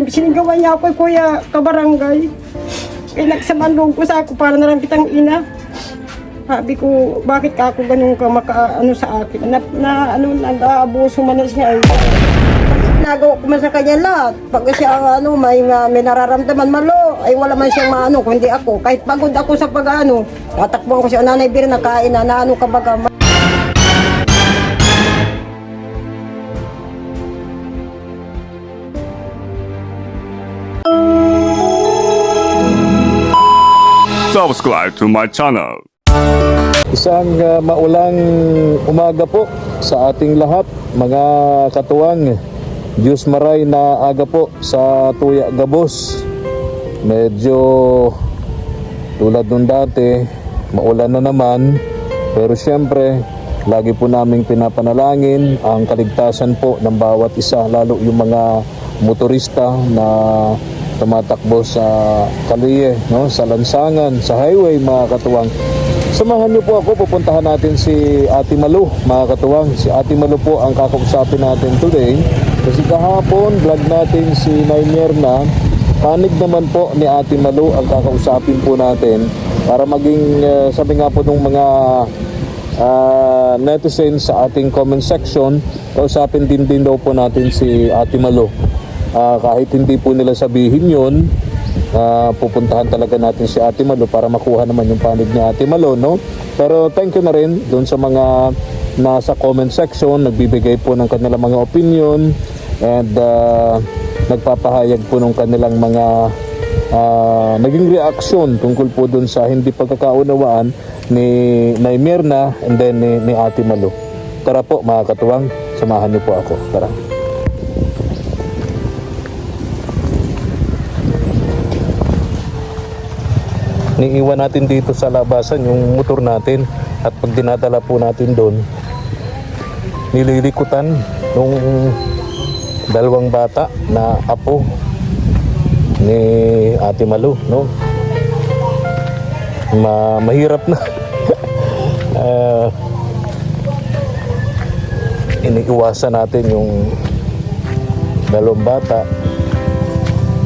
Sinigawan niya ako, kuya, kabarangay. Pinagsaman loob ko sa ako para na lang kitang ina. Sabi ko, bakit ka ako ganun ka maka-ano sa akin? Nag-aabuso man na siya. Nagawa ko man sa kanya lahat. Pag siya may nararamdaman malo, ay wala man siyang maano, kundi ako. Kahit pagod ako sa pag-ano, tatakbuhan ko siya, nanay bir na kain na ano ka baga. Subscribe to my channel. Isang maulang umaga po sa ating lahat, mga katuwang. Diyos maray na aga po sa Tuya Gabos. Medyo tulad nung dati, maulan na naman. Pero syempre, lagi po naming pinapanalangin ang kaligtasan po ng bawat isa, lalo yung mga motorista na tumatakbo sa kalye, no? Sa lansangan, sa highway, mga katuwang. Samahan niyo po ako, pupuntahan natin si Ate Malu, mga katuwang. Si Ate Malu po ang kakausapin natin today. Kasi kahapon, vlog natin si Nay Myrna. Panig naman po ni Ate Malu ang kakausapin po natin para maging, sabi nga po ng mga netizens sa ating comment section, kausapin din daw po natin si Ate Malu. Kahit hindi po nila sabihin yun, pupuntahan talaga natin si Ate Malu para makuha naman yung panig ni Ate Malu, no? Pero thank you na rin doon sa mga nasa comment section, nagbibigay po ng kanilang mga opinion and nagpapahayag po ng kanilang mga naging reaksyon tungkol po doon sa hindi pagkakaunawaan ni Nay Myrna and then ni Ate Malu. Tara po, mga katuwang, samahan niyo po ako. Tara. Niiwan natin dito sa labasan yung motor natin at pag dinadala po natin doon, nililikutan nung dalawang bata na apo ni Ate Malu, no? Mahirap na. Iniiwasan natin yung dalawang bata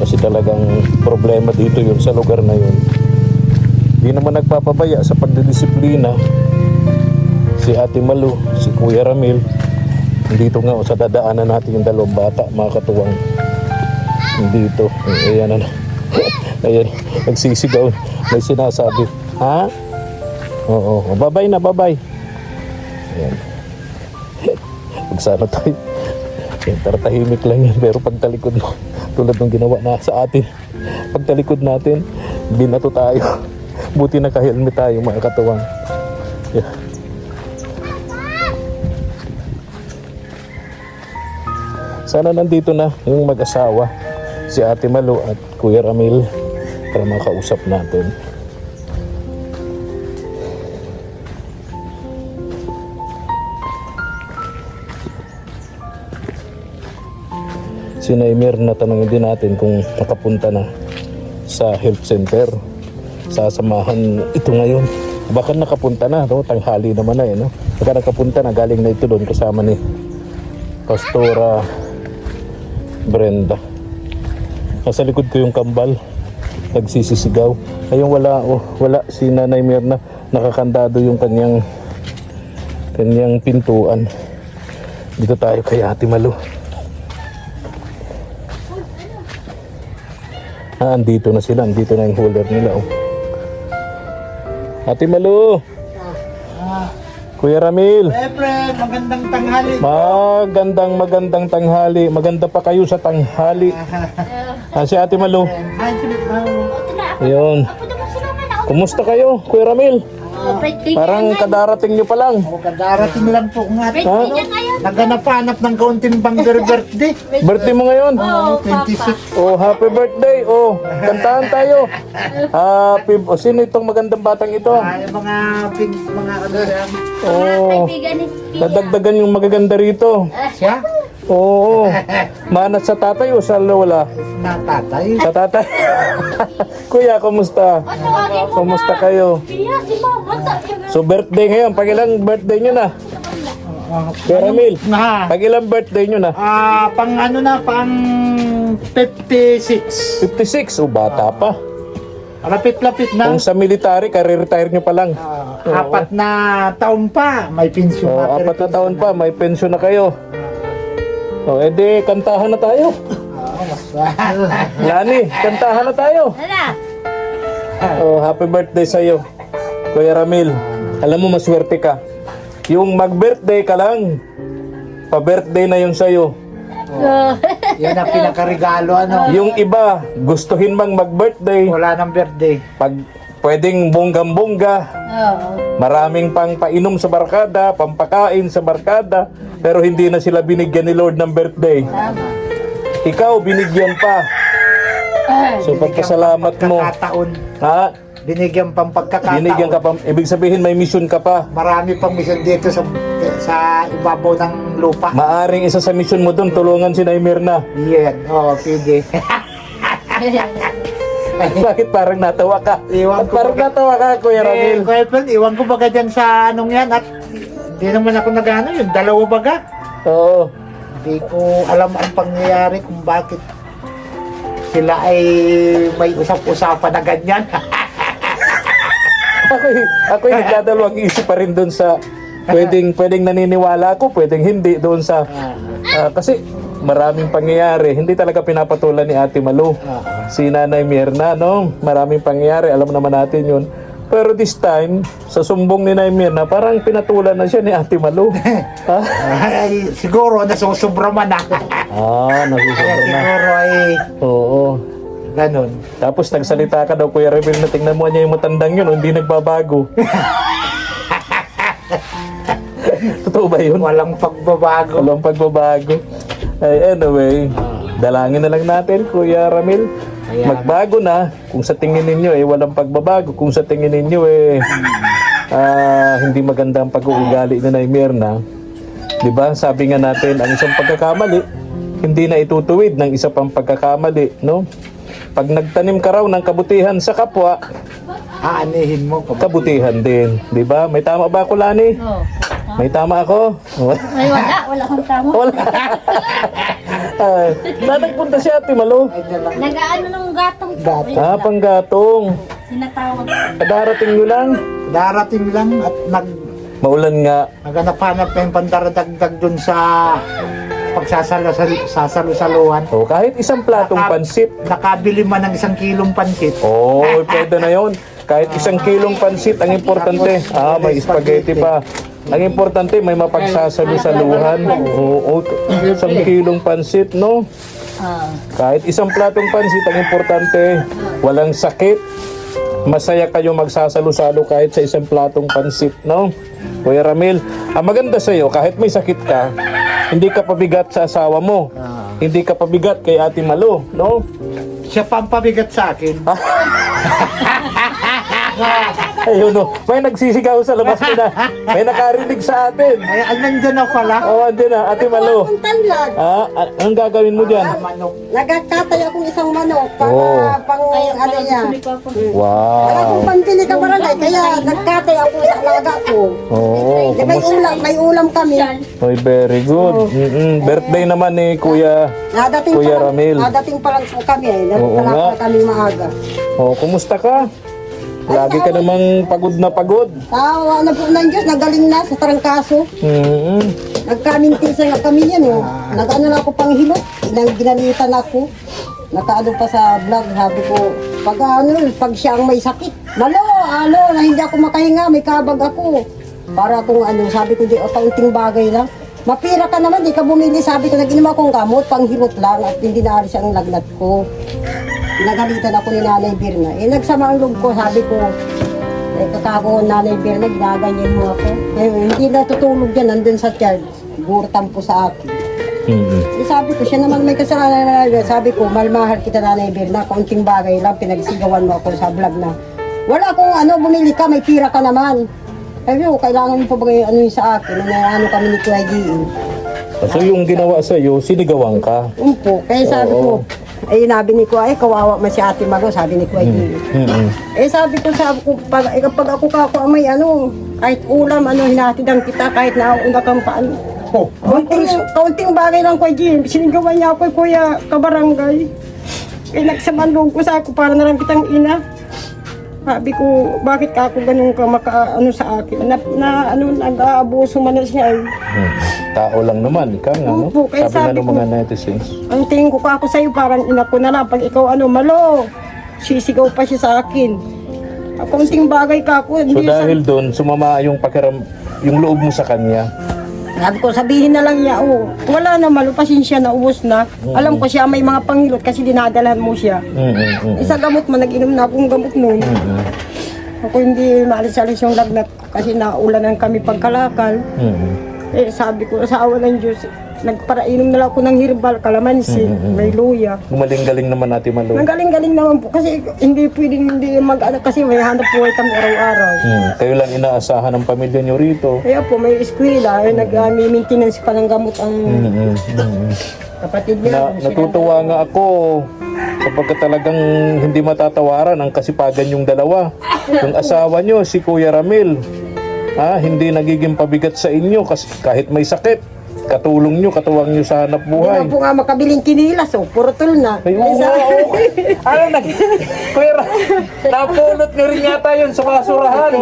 kasi talagang problema dito yun sa lugar na yun. Di naman nagpapabaya sa pagdidisiplina si Ate Malu, si Kuya Ramil. Dito nga sa dadaanan natin yung dalawang bata, mga katuwang. Dito, ayan na. Ayan, nagsisigaw, may sinasabi. Ha? Oo, babay na, babay. Ayan. Magsana tayo. Taratahimik lang yan, pero pagtalikod mo, tulad ng ginawa na sa atin, pagtalikod natin, binato tayo. Buti na ka-helmet tayo, mga katuwang. Yeah. Sana nandito na yung mag-asawa, si Ate Malu at Kuya Ramil, para makausap natin. Si Nay Myrna, tanongin din natin kung nakapunta na sa health center. Sasamahan ito ngayon. Baka nakapunta na, no? Tanghali naman na, no? Baka nakapunta na, galing na ito doon kasama ni Pastora Brenda. Nasa likod ko yung kambal, nagsisisigaw. Ayun, wala si Nanay Myrna, nakakandado yung kanyang pintuan. Dito tayo kay Ate Malu. Andito na sila, andito na yung holder nila, oh. Ate Malu, Kuya Ramil, magandang tanghali. magandang tanghali. Maganda pa kayo sa tanghali. Si Ate Malu. Ayun. Kumusta kayo, Kuya Ramil? Parang kadarating nyo pa lang. Kadarating lang po nga. Ha? Naganap-hanap ng kaunting birthday. Birthday mo ngayon? 26. Oh, happy birthday. Oh, kantahan tayo. Happy. Oh, sino itong magandang batang ito? Yung mga ano yan. Oh, nadagdagan yung magaganda rito. Siya? Oo. Manat sa tatay o sa lola? Na tatay. Sa tatay. Kuya, kumusta? Kumusta kayo? So birthday ngayon, pag ilang birthday nyo na? Kuya Ramil, Na. pag ilang birthday nyo na? Pang ano na, pang 56. 56, o bata pa. Lapit-lapit na. Kung sa military, kare-retire nyo pa lang. 4 na taon pa, may pensyon O, na. 4 na taon pa, may pensyon na kayo. O, edi, kantahan na tayo. Lani, kantahan na tayo. Oh, happy birthday sa'yo, Kuya Ramil. Alam mo, maswerte ka. Yung mag-birthday ka lang, pa-birthday na yung sa'yo. Yan ang pinakaregalo, ano. Yung iba, gustuhin mang mag-birthday, Wala nang birthday. pag pwedeng bonggam-bongga, maraming pang painom sa barkada, pampakain sa barkada, pero hindi na sila binigyan ni Lord ng birthday. Ikaw, binigyan pa. So, pagkasalamat mo. Pagkakataon. Ha? Binigyan pang pagkakataon. Binigyan ka pa. Ibig sabihin, may mission ka pa. Marami pang mission dito sa ibabaw ng lupa. Maaring isa sa mission mo doon, tulungan si Naimirna. Yan, pwede. Bakit parang natawa ka? Iwan Ba't ko parang ba- natawa ka, Kuya Ramil? Kuya Phil, iwan ko baga dyan sa anong yan at hindi naman ako nag-ano yun, dalawa baga. Oo. Hindi ko alam ang pangyayari kung bakit sila ay may usap-usapan na ganyan. Ako'y nagdadalawang isip pa rin doon sa pwedeng naniniwala ako, pwedeng hindi doon sa kasi maraming pangyayari. Hindi talaga pinapatulan ni Ate Malu. Si Nanay Mirna, no? Maraming pangyayari, alam naman natin yun. Pero this time, sa sumbong ni Nanay Mirna, parang pinatulan na siya ni Ate Malu. Ha? Ay, siguro nasusubra man ako. Kaya Nasusobra na. siguro ay Oo. ganun. Tapos nagsalita ka daw, Kuya Rebel, na tingnan mo niya yung matandang yun, hindi nagbabago. Totoo ba yun? Walang pagbabago. Walang pagbabago. Ay, anyway, dalangin na lang natin, Kuya Ramil. Magbago na. Kung sa tingin ninyo walang pagbabago. Kung sa tingin ninyo hindi maganda ang pag-uugali ni Naimirna. Diba? Sabi nga natin, ang isang pagkakamali, hindi na itutuwid ng isa pang pagkakamali, no? Pag nagtanim ka raw ng kabutihan sa kapwa, Aanihin mo. kabutihan din. Diba? May tama ba ako, Lani? May tama ako? Ay, wala kang tama. Wala. Saan nagpunta si Ate Malu? Nag-ano ng gatong po. Panggatong. Sinatawag. Darating nyo lang. Darating lang at Maulan nga. naghanap-hanap yung pandaradagdag dun sa sasalusaluhan. O, kahit isang platong pansit. Nakabili man ng 1 kilong pansit. Oh, pwede na yon. Kahit 1 kilong pansit, ang importante. May spaghetti pa. Ang importante, may mapagsasalu-saluhan. Oo, 1 kilong pansit, no? Kahit isang platong pansit, ang importante, walang sakit. Masaya kayo magsasalu-salo kahit sa 1 platong pansit, no? Kuya Ramil, ang maganda sa'yo, kahit may sakit ka, hindi ka pabigat sa asawa mo. Hindi ka pabigat kay Ate Malu, no? Siya pa ang pabigat sa akin. Ayun, no. May nagsisigaw sa labas na. May nakarinig sa atin. Ay, nandyan na pala. Andyan na, Ate Malu. Ang tanlag. Anong gagawin mo dyan? Manok. Nagkatay akong isang manok para Oh. pang ano niya. Wala akong Wow. pantili ka barangay, kaya nagkatay ako sa alaga ko. Oo, May ulam kami. Oy, very good. Birthday naman ni Kuya. Nadating Kuya pa lang, Ramil. nadating pa lang po kami. Oo nga. Nadating kami maaga. Kumusta ka? Lagi ka namang pagod na pagod. Tawa na po ng Diyos, nagaling na sa tarangkaso. Nagkamintinsa nga kami yan. Nag-ano na ako pang hilot. Ginalitan ako. Nakaano pa sa vlog, sabi ko, pag siya ang may sakit. Na hindi ako makahinga, may kabag ako. Para kung sabi ko, di o kaunting bagay lang. Mapira ka naman, di ka bumili. Sabi ko, nag-inom akong gamot, pang hilot lang at hindi naalis ang lagnat ko. Nagalitan ako ni Nanay Birna. Nagsama ang loob ko, sabi ko, kakako Nanay Birna, ginaganyan mo ako. Hindi natutulog yan, nandun sa church. Gurtan po sa akin. Sabi ko, siya naman may kasalanan. Sabi ko, malmahal kita Nanay Birna, kaunting bagay lang, pinagsigawan mo ako sa vlog na. Wala akong bumili ka, may pira ka naman. Sabi ko, kailangan mo pa ba yung sa akin, kami ni Kuya G.E. So yung ginawa sa'yo, sinigawan ka. Umpo, kaya sabi ko, nabi ni Kuya, kawawa man si Ate Mago, sabi ni Kuya G.E. Sabi ko, kapag ako ang may kahit ulam, hinatidan kita, kahit nauna kang paano. Oh, Kaunting bagay lang ko, Jim. Sinigawan niya ako, kuya, kabarangay. Eh, nagsaman loob ko sa ako para na lang kitang ina. Sabi ko, bakit ka ako ganun ka maka-ano sa akin? Nag-aabuso man na siya eh. Tao lang naman, ika nga, no? Opo, kaya Sabi nga sabi ng ko- mga netizens. Ang tingin ko pa ako sa'yo, parang ina ko na lang. Pag ikaw malo, sisigaw pa siya sa akin. Kaunting bagay ka ako. So Hindi dahil doon, sumama yung yung loob mo sa kanya. Sabi ko, sabihin na lang niya, wala na malo, pasensya na, ubos na. Alam ko siya may mga pangilot kasi dinadalhan mo siya. Isa gamot man, nag-inom na akong gamot noon. Ako hindi maalis-alis yung lagnat ko kasi naulanan kami pagkalakal. Eh sabi ko, sa awa ng Diyos, nagparainom na lang ako ng herbal, kalamansi, may luya. Gumaling-galing naman natin malo. Ang galing-galing naman po kasi hindi pwedeng hindi mag-ano kasi may hanap buhay kami araw-araw. Kayo lang inaasahan ng pamilya nyo rito. Kaya po may eskwela, may maintenance pa ng gamot ang kapatid niya. Natutuwa nga ako kapag talagang hindi matatawaran ang kasipagan yung dalawa. Yung asawa nyo, si Kuya Ramil, hindi nagiging pabigat sa inyo kasi kahit may sakit, katulong nyo, katuwang nyo sa hanap Hindi buhay. na po nga makabiling kinilas, purotol na. Ay, oo, ano Kuya napulot nyo rin yata yun sa basurahan.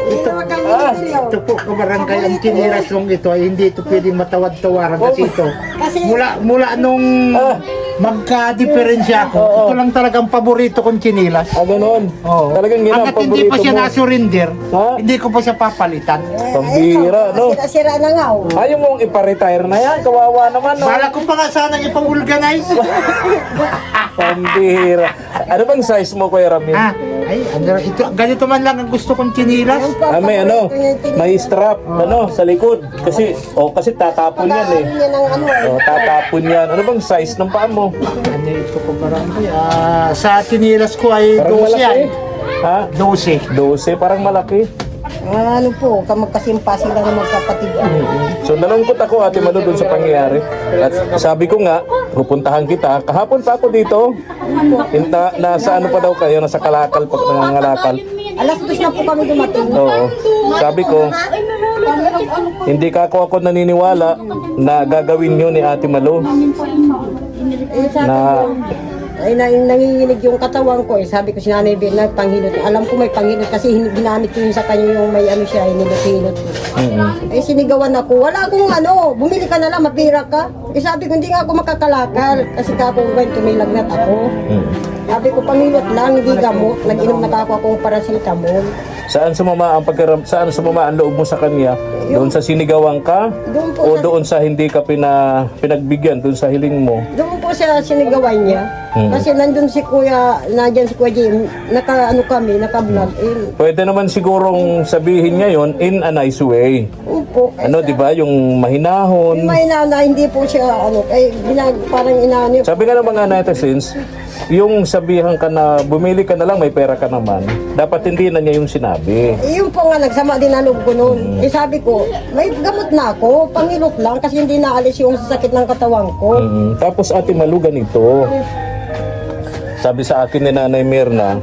ito po kabarangay, ang kinirasong ito ay hindi ito pwedeng matawad-tawaran kasi ito. Mula nung magka-diferensya ako, ito lang talagang paborito kong chinilas. Ganon. Oo. Talagang yun ang Hanggat hindi paborito pa siya mo. na-surrender, Ha? hindi ko pa siya papalitan. Pambira, no? Sira na nga, Ayaw mong ipa-retire na yan. Kawawa naman, no? Bala ko pa nga sana ipang-organize. Pambira. Ano bang size mo, Kuya Ramil? Ito, ganito man lang ang gusto kong chinilas. May may strap, sa likod. Kasi tatapon yan eh. Tatapon yan. Ano bang size ng paa mo? Ano ito ko barangay? Sa chinilas ko ay Parang 12 malaki. yan. Ha? 12. 12, parang malaki. Ano po, magkasimpa sila ng magkapatid. So nalungkot ako, Ate Malu, dun sa pangyayari. At sabi ko nga, pupuntahan kita. Kahapon pa ako dito. Nasa ano pa daw kayo, nasa kalakal pa, nangangalakal. Alas 2 na po kami dumating. Oo. Sabi ko, hindi ako naniniwala na gagawin yun ni Ate Malu. Na Ay, nanginginig yung katawan ko. Sabi ko si Nanay Ben na panghilot. Alam ko may panghilot kasi ginamit ko yun sa kanya yung may siya, hinilot-hilot ko. Eh, sinigawan ako. Wala akong bumili ka na lang, mapira ka. Eh, sabi ko, hindi nga ako makakalakal. Kasi kako may lagnat ako. Sabi ko, panghilot lang, hindi gamot. Nag-inom na ako akong paracetamol. saan sumama ang loob mo sa kanya? Doon sa sinigawan ka? Doon po O sa- doon sa hindi ka pinagbigyan, doon sa hiling mo? Doon po siya sinigawan niya. Kasi nandun si Kuya, nandyan si Kuya Jim, naka-vlog. Pwede naman sigurong sabihin ngayon in a nice way. Opo. Di ba? Yung mahinahon. May na hindi po siya, parang inaano. Sabi nga ng mga netizens, yung sabihan ka na bumili ka na lang, may pera ka naman, dapat hindi na niya yung sinabi. Yun po nga, nagsama din ang loob ko noon. Eh sabi ko, may gamot na ako, pangilot lang, kasi hindi naalis yung sakit ng katawan ko. Tapos Ate Malu, ganito. Sabi sa akin ni Nanay Mirna,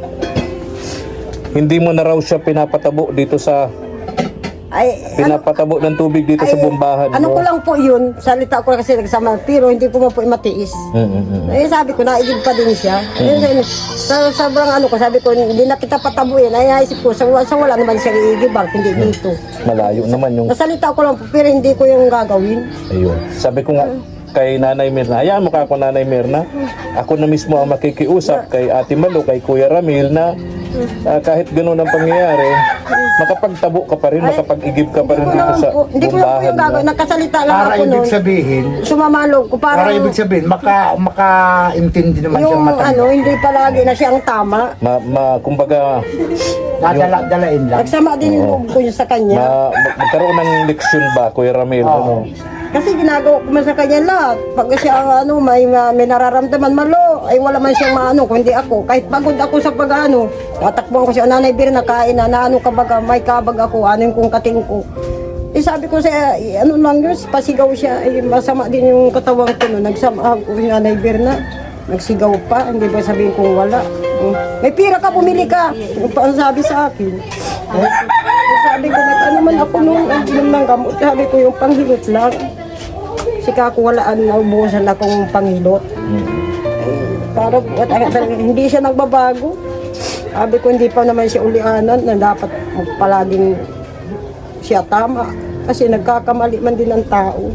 hindi mo na raw siya pinapatabo dito sa pinapatabo ng tubig dito sa bombahan Ano mo. ko lang po yun, salita ko kasi nagsama, pero hindi ko po matiis. Eh sabi ko, naigib pa din siya. Sa sobrang sabi ko, hindi na kita patabuin. Ay naisip ko, sa wala naman siya iigibang, hindi dito. Malayo naman yung Nasalita ko lang po, pero hindi ko yung gagawin. ayun. Sabi ko nga kay Nanay Mirna, hayaan mo ka ako Nanay Mirna. Ako na mismo ang makikiusap kay Ate Malu, kay Kuya Ramil na kahit gano'n ang pangyayari, makapagtabo ka pa rin, makapag-igib ka pa rin dito sa Hindi ko lang po bombahan yung gagawin. mo. Nakasalita lang Para ako ibig noon. sabihin, Sumamalog ko para ibig sabihin, makaintindi naman siya yung matanda. hindi palagi na siyang tama. Kumbaga, Dalain lang. Nagsama din yung loob ko yun sa kanya. magkaroon ng leksyon ba, Kuya Ramil? Ano? Kasi ginagawa ko man sa kanya lahat. Pag siya may nararamdaman malo, ay wala man siyang kundi ako. Kahit pagod ako sa tatakbuhan ko siya, Nanay Bir, nakain na, ka baga, may kabag ako, kong kating ko. Eh sabi ko sa, lang yun, pasigaw siya, masama din yung katawan ko no. Nagsama ko si Nanay Bir na, nagsigaw pa, hindi ba sabihin kong wala. May pira ka, pumili ka. Yung pa ang sabi sa akin. Sabi ko, man ako nung inom ng gamot. Sabi ko, yung panghilot lang. Si Kako walaan, naubusan akong pangilot. Para hindi siya nagbabago. Sabi ko hindi pa naman siya ulianan na dapat palaging siya tama. Kasi nagkakamali man din ang tao.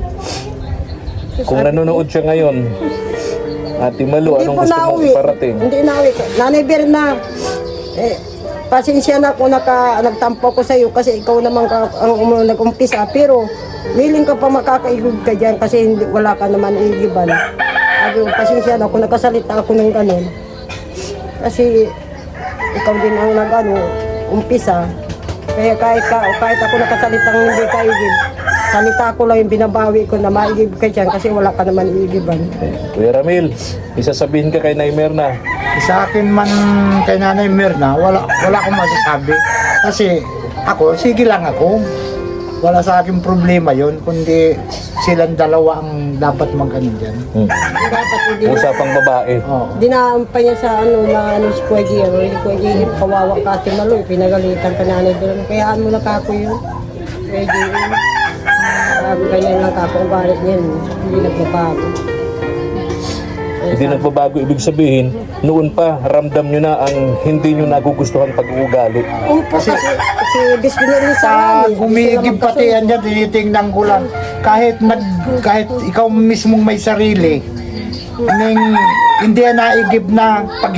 Kung nanonood siya ngayon, Ate Malu, Hindi anong po gusto mong nauwi. iparating? Hindi nauwi. Nanay Berna, pasensya na kung nagtampo ko sa iyo kasi ikaw naman ang nag-umpisa. Pero willing ka pa makakaigod ka dyan kasi wala ka naman iigiban. Sabi ko, pasensya na kung nagkasalita ako ng ganun. Kasi ikaw din ang umpisa. Kaya kahit ako nakasalitang hindi ka igib, salita ko lang yung binabawi ko na maigib ka dyan kasi wala ka naman iigiban. Kuya Ramil, isasabihin ka kay Nay Merna. Sa akin man kay Nanay Mirna, wala akong masasabi. Kasi ako, sige lang ako. Wala sa akin problema yon, kundi silang dalawa ang dapat mag-ano dyan. Dapat hindi Usapang babae. Oo. dinampa niya sa si Kuya Giro. Si Kuya Giro, kawawa ka Ate Malu, pinagalitan ka nanay doon. Kayaan mo na kako yun. Kuya Giro. Ganyan lang kako, ugalit niya. Hindi nagbabago. Hindi nagbabago, ibig sabihin, noon pa, ramdam nyo na ang hindi nyo nagugustuhan pag-uugali. Umpo kasi bisbinili sa Pag umiigib pati yan dyan, tinitingnan ko lang. Kahit ikaw mismong may sarili, hindi yan naigib na pag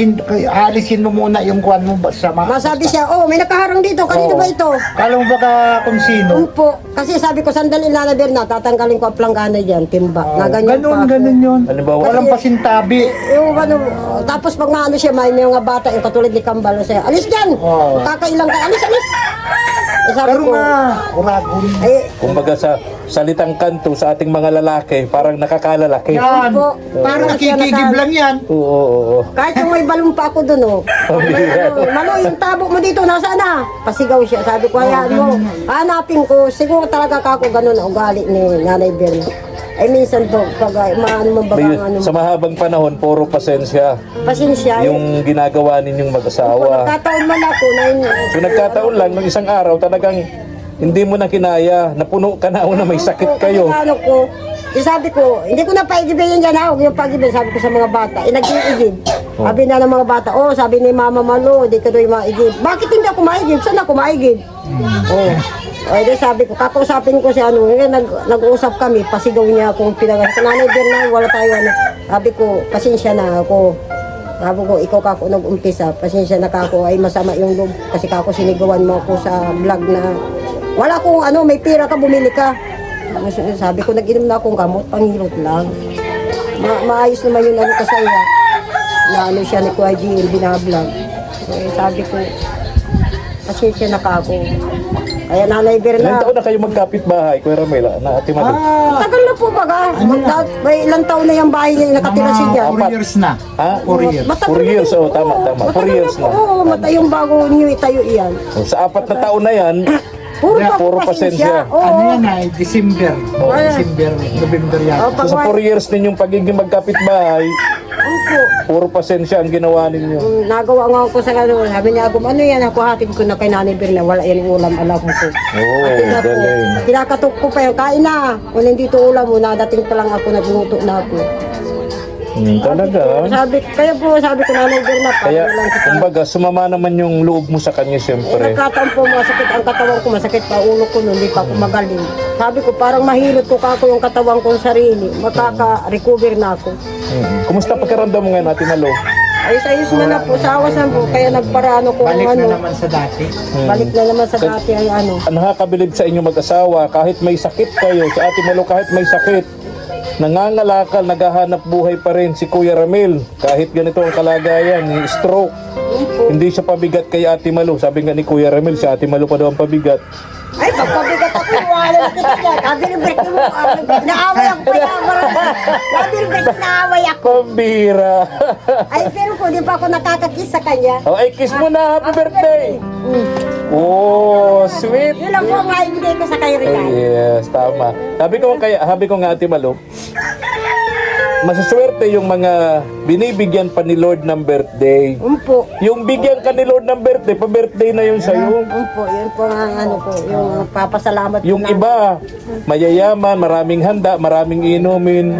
alisin mo muna yung kuwan mo sama. Masabi siya, may nakaharang dito, kanino ba ito? Kala mo baka kung sino? Umpo. Kasi sabi ko, sandali Nana Berna, tatanggalin ko ang planggana dyan, timba. Na ganyan pa ako. Ganun yun. Halimbawa, Walang pasintabi. Yung tapos pag maano siya, may mga bata, yung katulad ni Kambal, siya, alis dyan! Oo. Kakailang ka, alis! Sabi Pero ko, nga, uragon. kumbaga sa salitang kanto sa ating mga lalaki, parang nakakalalaki. Yan. Opo. Parang Siya nakikigib lang yan. Oo. kahit yung may balon pa ako doon, Malo, yung tabo mo dito, nasaan na? Pasigaw siya, sabi ko, hayaan mo. Hanapin ko, siguro talaga kako ganun ang ugali ni Nanay Berna. Ay minsan to, pag maano man May, bagang sa mahabang panahon, puro pasensya. pasensya. Yung ginagawa ninyong mag-asawa. Nagkataon man ako na So nagkataon lang, ng isang araw, talagang hindi mo na kinaya, napuno ka na o na may sakit kayo. Ano ko, sabi ko, hindi ko na paigibin yan dyan ako. Yung pag-ibig, sabi ko sa mga bata, nag-iigib. Sabi na ng mga bata, sabi ni Mama Malo, di ka doon maigib. Bakit hindi ako maigib? Saan ako maigib? Ay, sabi ko, kakausapin ko si nag-uusap kami, pasigaw niya akong pinagal. Nanay Berna, wala tayo Sabi ko, pasensya na ako. Sabi ko, ikaw kako nag-umpisa, pasensya na kako, ay masama yung loob. Kasi kako sinigawan mo ako sa vlog na, wala kong may pira ka, bumili ka. Sabi ko, nag-inom na akong gamot, panghilot lang. Maayos naman yun kasaya. Na siya ni Kuya G, binablog. Sabi ko, pasensya na kako. Kaya Nanay Berna. Ilang taon na kayo magkapit-bahay, Kuya Ramil, na Ate Malu? Tagal na po baga. May ilang taon na yung bahay niya nakatira siya dyan. 4 years na. Ha? 4 years. 4 years, tama. 4 years na. Oo, matayong bago niyo itayo iyan. Sa 4 na taon na yan, puro pasensya. Oo. Ano yan ay December. December, November yan. Pag So sa 4 years ninyong pagiging magkapit-bahay, Opo. puro pasensya ang ginawa ninyo. Nagawa nga ako sa sabi niya, ano yan, ako hatid ko na kay Nanay Berna, wala yan yung ulam, alam ko. Oo, galing. Kinakatok ko pa yun, kain na. Kung hindi ito ulam mo, nadating pa lang ako, nagluto na ako. Talaga. Kaya po sabi ko Nanay Berna, Kaya, paano lang kita. kumbaga, sumama naman yung loob mo sa kanya, siyempre. Nagkataon po, masakit ang katawan ko, masakit pa ulo ko nun, hindi pa ako magaling. Sabi ko, parang mahilot ko kako yung katawan ko sarili, makaka-recover na ako. Kumusta pakiramdam mo ngayon, Ate Malu? Ayos-ayos man na po, sa awas na po, kaya nagparano ko Balik ng na naman sa dati. balik na naman sa dati ay Ang nakakabilib sa inyo mag-asawa, kahit may sakit kayo, si Ate Malu kahit may sakit, nangangalakal, naghahanap buhay pa rin si Kuya Ramil. Kahit ganito ang kalagayan, ni stroke. Hindi siya pabigat kay Ate Malu. Sabi nga ni Kuya Ramil, si Ate Malu pa daw ang pabigat. Ay, pagpabigat ako, wala na kita dyan. Kabilibrit mo, naaway ako pa yan. Kabilibrit, naaway ako. Pambira. Ay, pero kung di pa ako nakakakiss sa kanya. Ay, kiss mo na, happy birthday! Oh, sweet! Yun lang po ang maibigay ko sa kay Ricardo. Yes, tama. Sabi ko nga Ate Malu, masaswerte yung mga binibigyan pa ni Lord ng birthday. Umpo. Yung bigyan ka ni Lord ng birthday, pa-birthday na yun sa'yo. Umpo, yun po ang ano ko, yung papasalamat ko Yung na- iba, mayayaman, maraming handa, maraming inumin,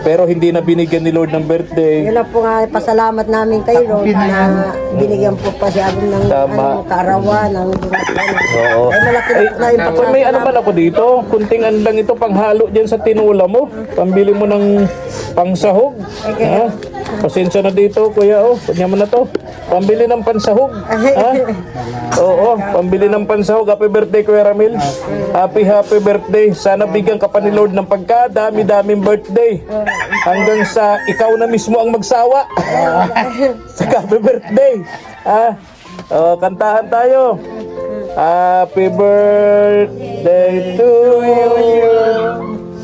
pero hindi na binigyan ni Lord ng birthday. Yun lang po nga, pasalamat namin kay Lord na binigyan po pa siya ng Tama. kaarawan, ng Oo. Ay, malaki na yung Kung may ano man ako dito, kunting ano lang ito, panghalo dyan sa tinula mo. Pambili mo ng pangsahog. Ha? Pasensya na dito, kuya. Oh, kanya mo na to. Pambili ng pansahog. Ha? Oo, pambili ng pansahog. Happy birthday, Kuya Ramil. Happy birthday. Sana bigyan ka pa ni Lord ng pagkadami-daming birthday. Hanggang sa ikaw na mismo ang magsawa. Sa happy birthday. Ha? Oh, kantahan tayo. Happy birthday to you.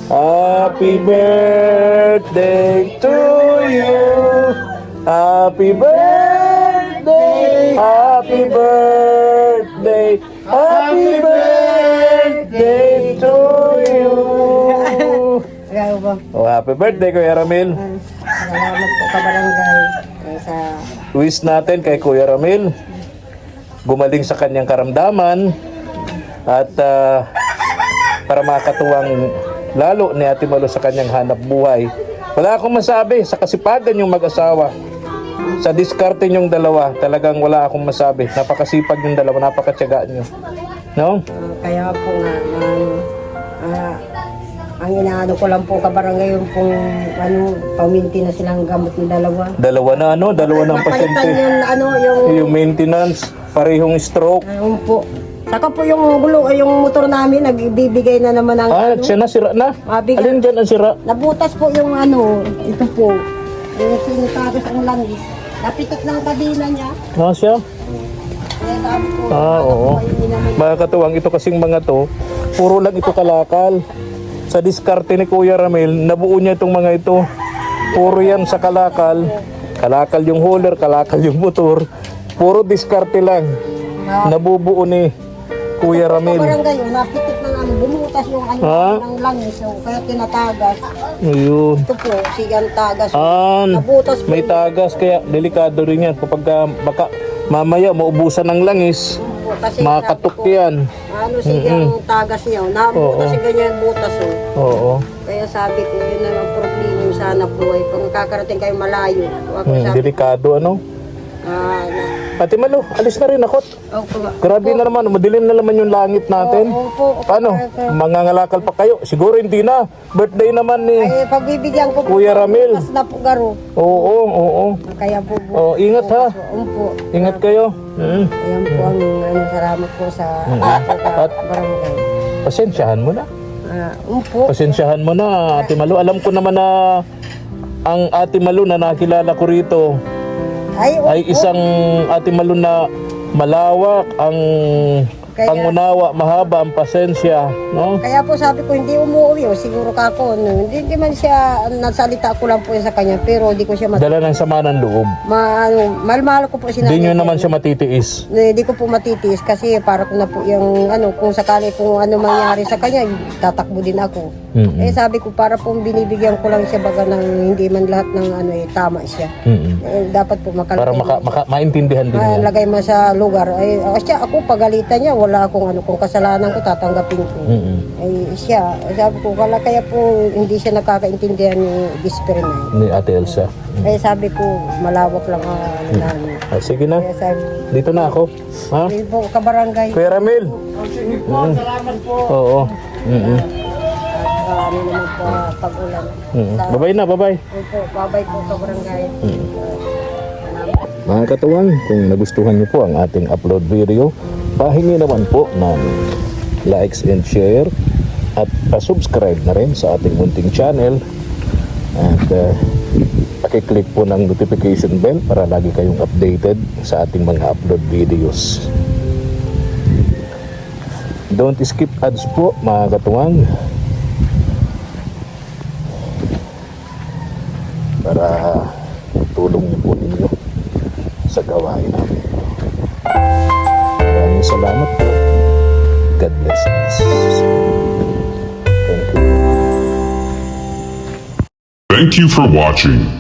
Happy birthday to you. Happy birthday. Happy birthday. Happy birthday to you. Kaya ba? Oh, happy birthday, Kuya Ramil. Salamat po kabarangay sa Wish natin kay Kuya Ramil gumaling sa kanyang karamdaman at para makatuwang lalo ni Ate Malu sa kanyang hanap buhay. Wala akong masabi sa kasipagan yung mag-asawa. Sa diskarte yung dalawa, talagang wala akong masabi. Napakasipag yung dalawa, napakatiyaga nyo. No? kaya po nga ang inaano ko lang po kabarangay yung pong paminti na silang gamot ng dalawa. Dalawa na ano? Dalawa ng Napalitan pasyente. yung Yung maintenance, parehong stroke. Ayun po. Saka po yung yung motor namin, nagbibigay na naman ng Siya na, sira na. Mabigat. Alin dyan ang sira? Nabutas po yung ito po. Yung sinitagas ang langis. Napitik ng kabila niya. Siya? Kaya sabi ko, Oo. Mga katuwang, ito kasing mga to, puro lang ito kalakal. Sa diskarte ni Kuya Ramil, nabuo niya itong mga ito. Puro yan sa kalakal. Kalakal yung hauler, kalakal yung motor. Puro diskarte lang. Nabubuo ni Kuya Ramil. Barangay yun, napitik ng bumutas yung Ha? ng langis. So, kaya tinatagas. Ayun. Ito po, sigang tagas. Ah, Nabutas po. may tagas, kaya delikado rin yan. Kapag baka mamaya maubusan ng langis, Po, kasi makatok sabi ko, yan. sigang tagas niya. Nabutas yung ganyan butas. Oo. Kaya sabi ko, yun na ang problema yung sana buhay. Kung kakarating kayo malayo. Ako sabi, Delikado ano? na, Ate Malu, alis na rin ako. Opo. Grabe na naman, madilim na naman yung langit natin. Opo. Paano? Mangangalakal pa kayo? Siguro hindi na. Birthday naman ni Ay, pagbibigyan ko Kuya Ramil. Mas na po garo. Oo. Kaya po. Ingat ha. Opo. Ingat kayo. Ayan po ang salamat po sa At barangay. pasensyahan mo na. Opo. Pasensyahan mo na, Ate Malu. Alam ko naman na ang Ate Malu na nakilala ko rito ay isang Ate Malu na malawak ang pangunawa, mahaba ang pasensya, no? Kaya po sabi ko, hindi umuwi. O, siguro ka ako. No? Hindi man siya, nasalita ko lang po sa kanya, pero hindi ko siya Dala ng sama ng loob. mahal ko po sinabi. Hindi nyo naman siya matitiis. Hindi ko po matitiis kasi para ko na po yung kung sakali kung ano mangyari sa kanya, tatakbo din ako. Eh sabi ko para po binibigyan ko lang siya baga ng hindi man lahat ng tama siya. Dapat po Para makalagay. maintindihan din niya. Lagay mo sa lugar. Ay, siya, ako pagalitan niya, wala akong kung kasalanan ko, tatanggapin ko. Ay, siya, sabi ko, kaya po hindi siya nakakaintindihan ni Gisper na yun. Ni Ate Elsa. Kaya sabi ko, malawak lang namin. Sige na. Kaya sabi, Dito na ako. Ha? hindi po, kabarangay. Kuya Ramil. Salamat po. Oo. Ano naman po, pag-ulan. Babay na, babay. Opo, babay po, kabarangay. Mga katuwang, kung nagustuhan niyo po ang ating upload video, pahingi naman po ng likes and share at subscribe na rin sa ating munting channel at pakiclick po ng notification bell para lagi kayong updated sa ating mga upload videos. Don't skip ads po mga katuwang para tulong niyo po ninyo sa gawain namin. Maraming salamat po. God bless us. Thank you. Thank you for watching.